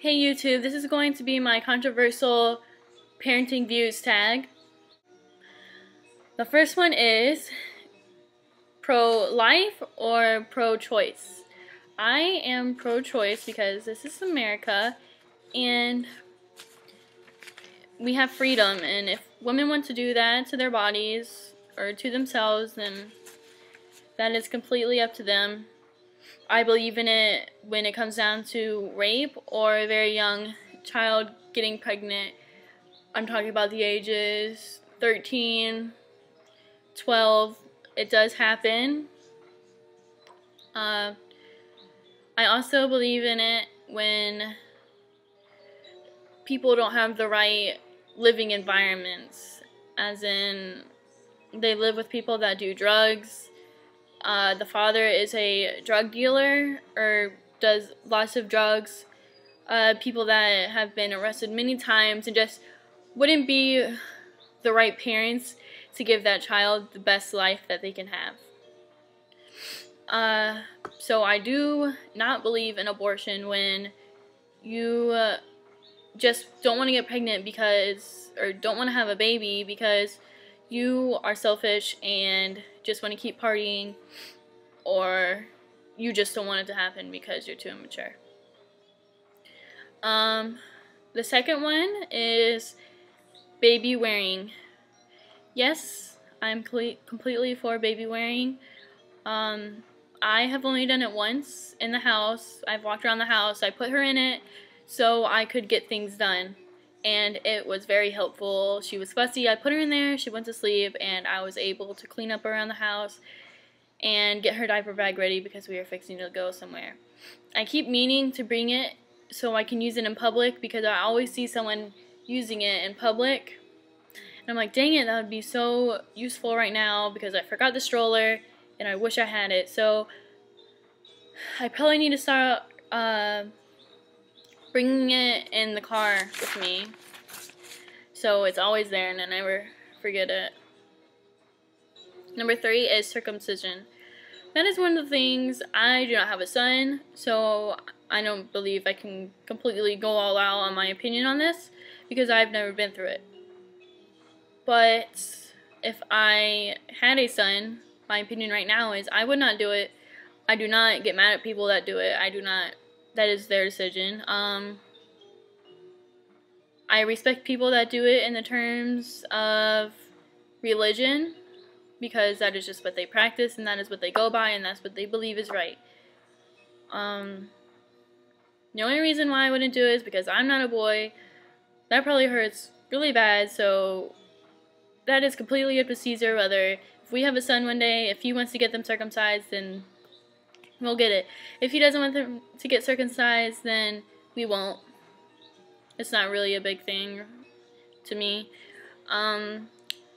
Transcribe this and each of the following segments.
Hey YouTube, this is going to be my controversial parenting views tag. The first one is pro-life or pro-choice. I am pro-choice because this is America and we have freedom, and if women want to do that to their bodies or to themselves, then that is completely up to them. I believe in it when it comes down to rape or a very young child getting pregnant. I'm talking about the ages 13, 12. It does happen. I also believe in it when people don't have the right living environments, as in they live with people that do drugs. The father is a drug dealer or does lots of drugs. People that have been arrested many times and just wouldn't be the right parents to give that child the best life that they can have. So I do not believe in abortion when you just don't want to get pregnant because, or don't want to have a baby because you are selfish and just want to keep partying, or you just don't want it to happen because you're too immature. The second one is baby wearing. Yes, I'm completely for baby wearing. I have only done it once in the house. I've walked around the house. I put her in it so I could get things done, and it was very helpful. She was fussy. I put her in there, she went to sleep, and I was able to clean up around the house and get her diaper bag ready because we were fixing to go somewhere. I keep meaning to bring it so I can use it in public because I always see someone using it in public, and I'm like, dang it, that would be so useful right now because I forgot the stroller and I wish I had it. So I probably need to start bringing it in the car with me so it's always there and I never forget it. Number 3 is circumcision. That is one of the things. I do not have a son, so I don't believe I can completely go all out on my opinion on this because I've never been through it. But if I had a son, my opinion right now is I would not do it. I do not get mad at people that do it. I do not. That is their decision. I respect people that do it in the terms of religion because that is just what they practice and that is what they go by and that's what they believe is right. The only reason why I wouldn't do it is because I'm not a boy. That probably hurts really bad, so that is completely up to Caesar whether if we have a son one day, if he wants to get them circumcised, then we'll get it. If he doesn't want them to get circumcised, then we won't. It's not really a big thing to me.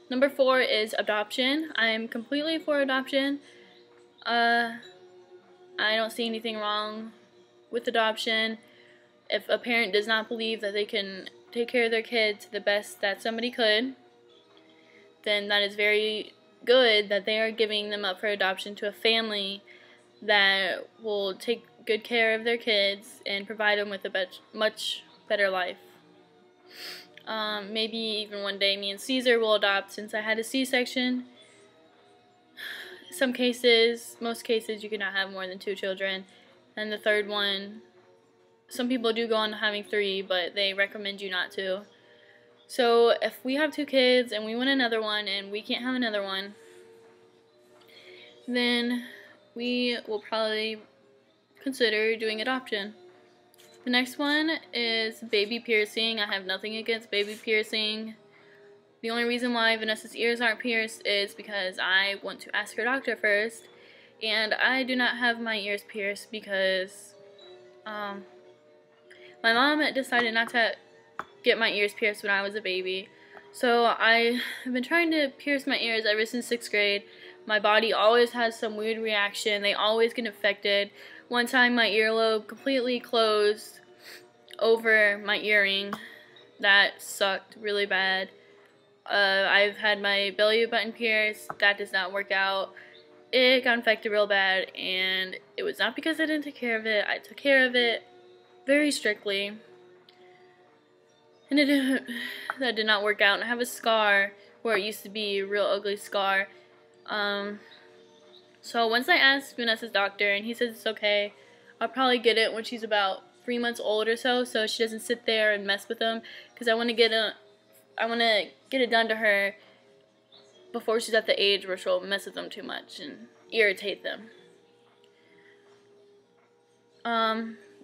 Number 4 is adoption. I'm completely for adoption. I don't see anything wrong with adoption. If a parent does not believe that they can take care of their kid to the best that somebody could, then that is very good that they are giving them up for adoption to a family that will take good care of their kids and provide them with a much better life. Maybe even one day me and Caesar will adopt since I had a C-section. Some cases, most cases, you cannot have more than 2 children. And the third one, some people do go on to having 3, but they recommend you not to. So if we have 2 kids and we want another one and we can't have another one, then we will probably consider doing adoption. The next one is baby piercing. I have nothing against baby piercing. The only reason why Vanessa's ears aren't pierced is because I want to ask her doctor first, and I do not have my ears pierced because my mom decided not to get my ears pierced when I was a baby. So I have been trying to pierce my ears ever since 6th grade. My body always has some weird reaction. They always get infected. One time my earlobe completely closed over my earring. That sucked really bad. I've had my belly button pierced. That does not work out. It got infected real bad, and it was not because I didn't take care of it. I took care of it very strictly. and that did not work out. And I have a scar where it used to be a real ugly scar. So once I asked Vanessa's doctor, and he says it's okay, I'll probably get it when she's about 3 months old or so she doesn't sit there and mess with them, because I want to get it done to her before she's at the age where she'll mess with them too much and irritate them.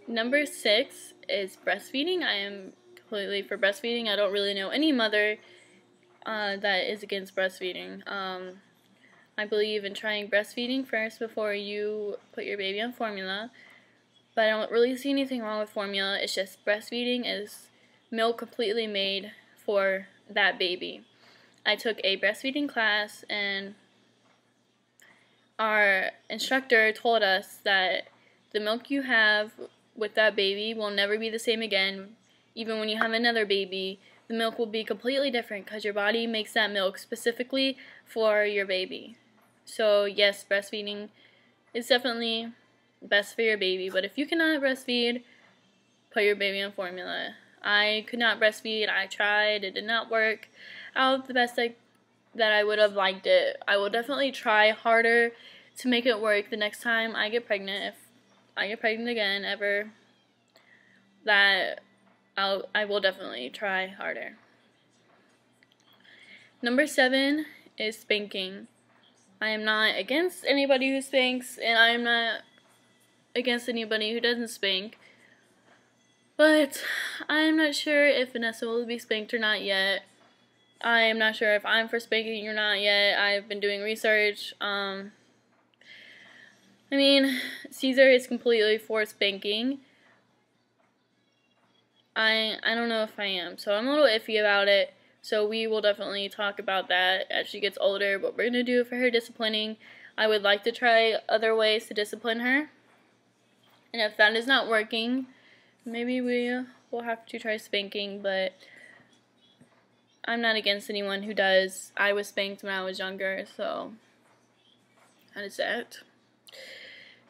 Number 6 is breastfeeding. I am completely for breastfeeding. I don't really know any mother that is against breastfeeding. I believe in trying breastfeeding first before you put your baby on formula. But I don't really see anything wrong with formula. It's just breastfeeding is milk completely made for that baby. I took a breastfeeding class, and our instructor told us that the milk you have with that baby will never be the same again. Even when you have another baby, the milk will be completely different because your body makes that milk specifically for your baby. So yes, breastfeeding is definitely best for your baby, but if you cannot breastfeed, put your baby on formula. I could not breastfeed. I tried. It did not work out the best that I would have liked it. I will definitely try harder to make it work the next time I get pregnant. If I get pregnant again ever, that I will definitely try harder. Number 7 is spanking. I am not against anybody who spanks, and I am not against anybody who doesn't spank. But I'm not sure if Vanessa will be spanked or not yet. I am not sure if I'm for spanking or not yet. I've been doing research. I mean, Caesar is completely for spanking. I don't know if I am, so I'm a little iffy about it. So we will definitely talk about that as she gets older, what we're going to do for her disciplining. I would like to try other ways to discipline her. And if that is not working, maybe we will have to try spanking, but I'm not against anyone who does. I was spanked when I was younger, so that is that.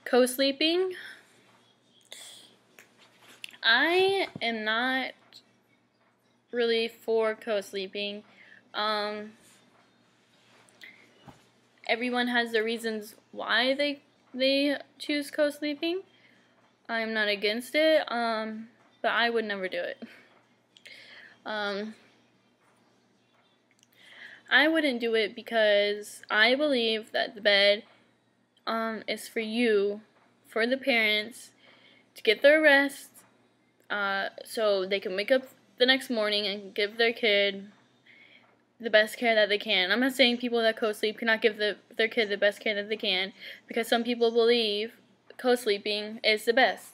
Co-sleeping. I am not really for co-sleeping. Everyone has their reasons why they choose co-sleeping. I'm not against it, but I would never do it. I wouldn't do it because I believe that the bed is for you, for the parents, to get their rest, so they can wake up the next morning and give their kid the best care that they can. I'm not saying people that co-sleep cannot give their kid the best care that they can, because some people believe co-sleeping is the best.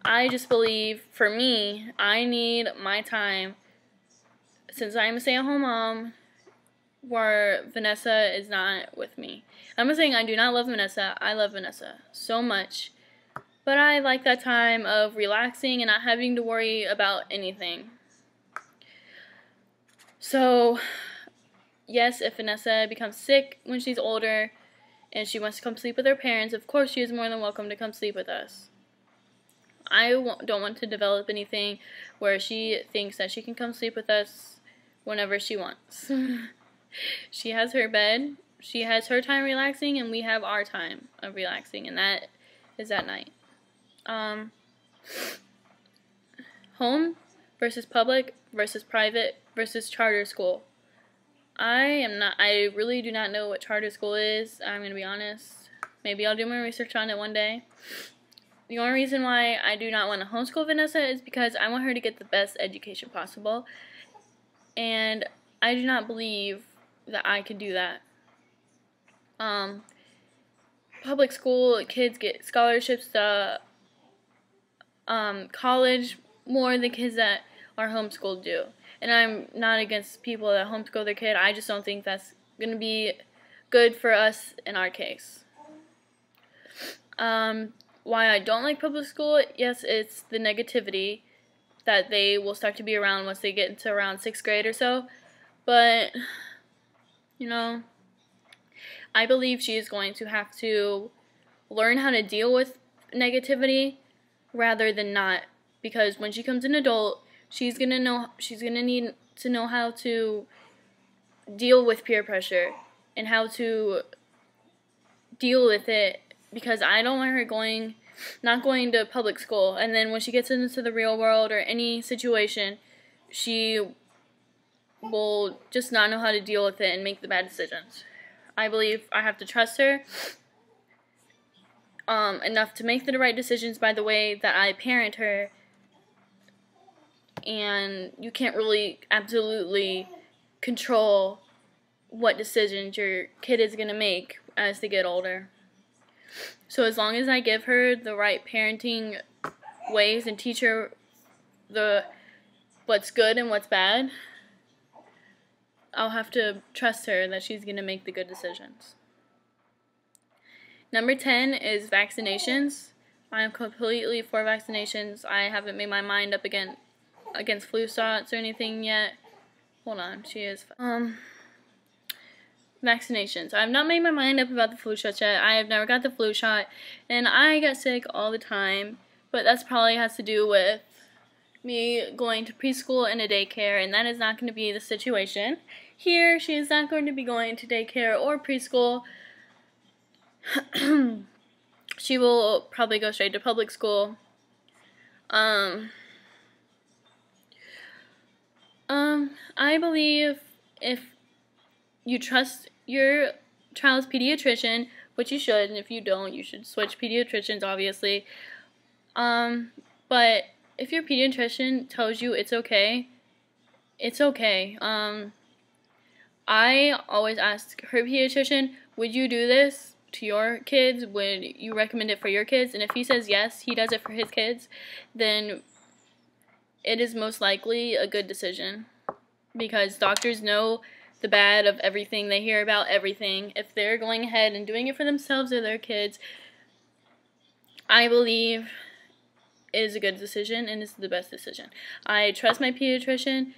I just believe, for me, I need my time, since I'm a stay-at-home mom, where Vanessa is not with me. I'm not saying I do not love Vanessa. I love Vanessa so much. But I like that time of relaxing and not having to worry about anything. So, yes, if Vanessa becomes sick when she's older and she wants to come sleep with her parents, of course she is more than welcome to come sleep with us. I don't want to develop anything where she thinks that she can come sleep with us whenever she wants. She has her bed, she has her time relaxing, and we have our time of relaxing, and that is at night. Home versus public versus private versus charter school. I really do not know what charter school is. I'm going to be honest. Maybe I'll do my research on it one day. The only reason why I do not want to homeschool Vanessa is because I want her to get the best education possible. And I do not believe that I can do that. Public school kids get scholarships to college more than kids that are homeschooled do. And I'm not against people that homeschool their kid. I just don't think that's going to be good for us in our case. Why I don't like public school, yes, it's the negativity that they will start to be around once they get into around 6th grade or so. But, you know, I believe she is going to have to learn how to deal with negativity rather than not. Because when she becomes an adult, she's gonna need to know how to deal with peer pressure and how to deal with it, because I don't want her not going to public school, and then when she gets into the real world or any situation, she will just not know how to deal with it and make the bad decisions. I believe I have to trust her enough to make the right decisions by the way that I parent her, and you can't really absolutely control what decisions your kid is going to make as they get older. So as long as I give her the right parenting ways and teach her what's good and what's bad, I'll have to trust her that she's going to make the good decisions. Number 10 is vaccinations. I am completely for vaccinations. I haven't made my mind up against flu shots or anything yet. Hold on, she is. Vaccinations. I have not made my mind up about the flu shot yet. I have never got the flu shot, and I get sick all the time, but that's probably has to do with me going to preschool and a daycare, and that is not going to be the situation. Here, she is not going to be going to daycare or preschool. She will probably go straight to public school. I believe if you trust your child's pediatrician, which you should, and if you don't, you should switch pediatricians, obviously. But if your pediatrician tells you it's okay, it's okay. I always ask her pediatrician, would you do this to your kids? Would you recommend it for your kids? And if he says yes, he does it for his kids, then it is most likely a good decision, because doctors know the bad of everything. They hear about everything. If they're going ahead and doing it for themselves or their kids, I believe it is a good decision and it's the best decision. I trust my pediatrician,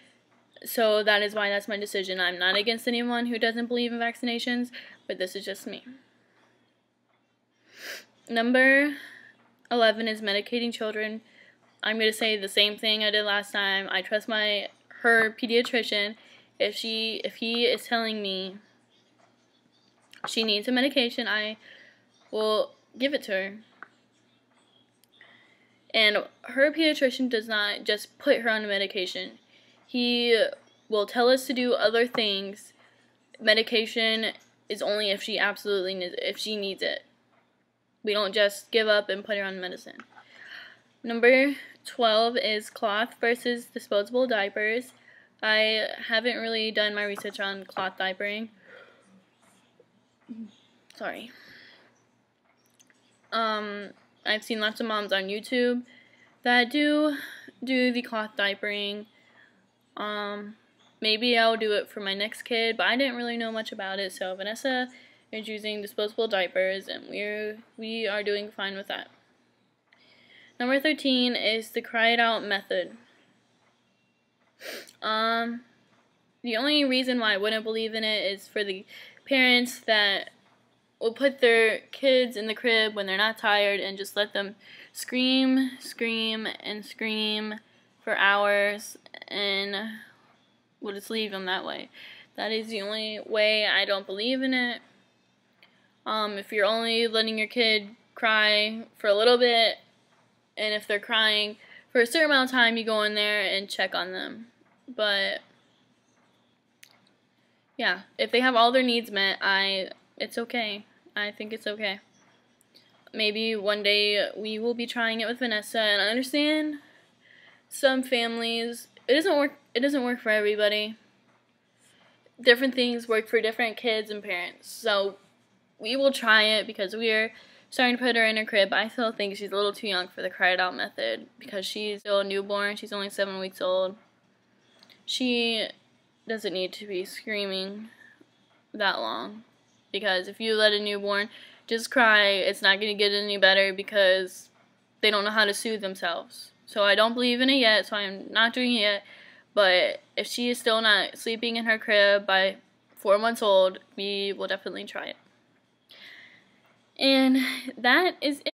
so that is why that's my decision. I'm not against anyone who doesn't believe in vaccinations, but this is just me. Number 11 is medicating children. I'm going to say the same thing I did last time. I trust her pediatrician. If he is telling me she needs a medication, I will give it to her. And her pediatrician does not just put her on a medication. He will tell us to do other things. Medication is only if she absolutely needs it. We don't just give up and put her on medicine. Number 12 is cloth versus disposable diapers. I haven't really done my research on cloth diapering. Sorry. I've seen lots of moms on YouTube that do the cloth diapering. Maybe I'll do it for my next kid, but I didn't really know much about it. So Vanessa is using disposable diapers, and we are doing fine with that. Number 13 is the cry it out method. The only reason why I wouldn't believe in it is for the parents that will put their kids in the crib when they're not tired and just let them scream, and scream for hours, and we'll just leave them that way. That is the only way I don't believe in it. If you're only letting your kid cry for a little bit, and if they're crying for a certain amount of time, you go in there and check on them. But yeah, if they have all their needs met, it's okay. I think it's okay. Maybe one day we will be trying it with Vanessa, and I understand some families, it doesn't work for everybody. Different things work for different kids and parents. So we will try it because we are starting to put her in her crib. I still think she's a little too young for the cry it out method because she's still a newborn. She's only 7 weeks old. She doesn't need to be screaming that long, because if you let a newborn just cry, it's not going to get any better because they don't know how to soothe themselves. So I don't believe in it yet, so I'm not doing it yet. But if she is still not sleeping in her crib by 4 months old, we will definitely try it. And that is it.